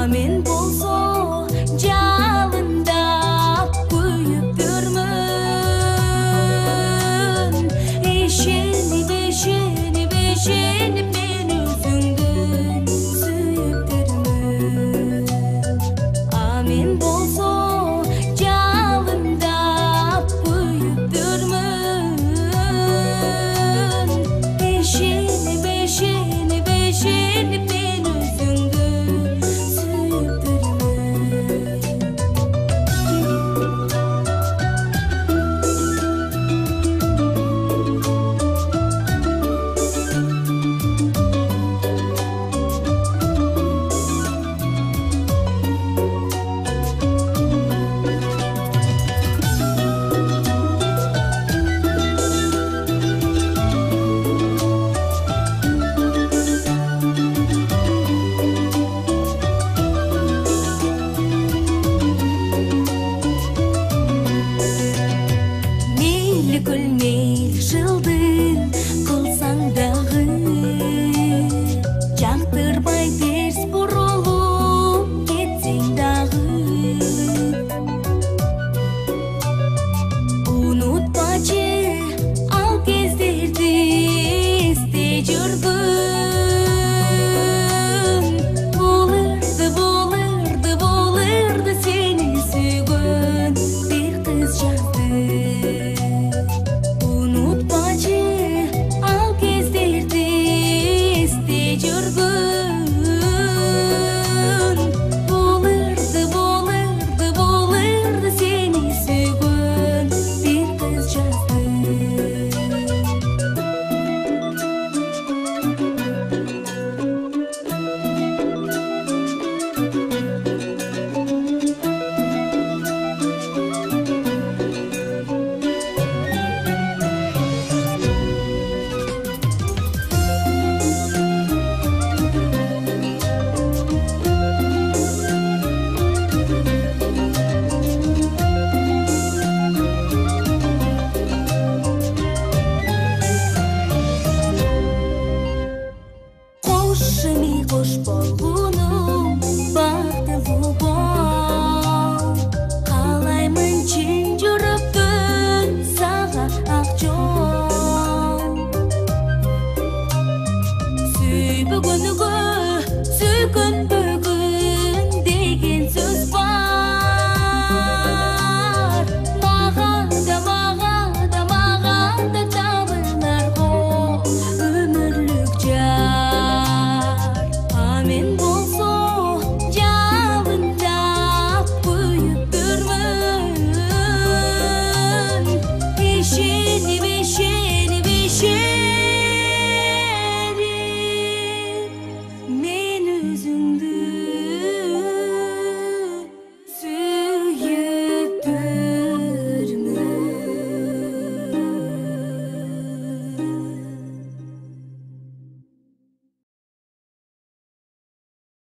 Amin bolso жалында күйіп жүрмін. Ишеніп, ишеніп, ишеніп мен өзіңді сүйіп жүрмін. Amin bolso жалында күйіп жүрмін. Ишеніп, ишеніп, ишеніп мен өзіңді сүйіп мейлі гүл мейлі жылдың қылсаң дағы, жақтырмай теріс бұрылып кетсең дағы. Ұнытпачы ал кездерді есте жүргін. Болырды, болырды, болырды сені сүйгін бір қыз жазды. Unutmacı al кездерді есте жүргін. Болырды, болырды, болырды сені сүйгін бір қыз жазды. Қошыми қош болғаным бақтылы бол. Қалаймын чын жүректен саған ақ жол. Сүй бүгінгі, сүйгін бүгін деген сөз бар. Маған да, маған да, маған да табылар ғой өмірлік жар. Amin bolso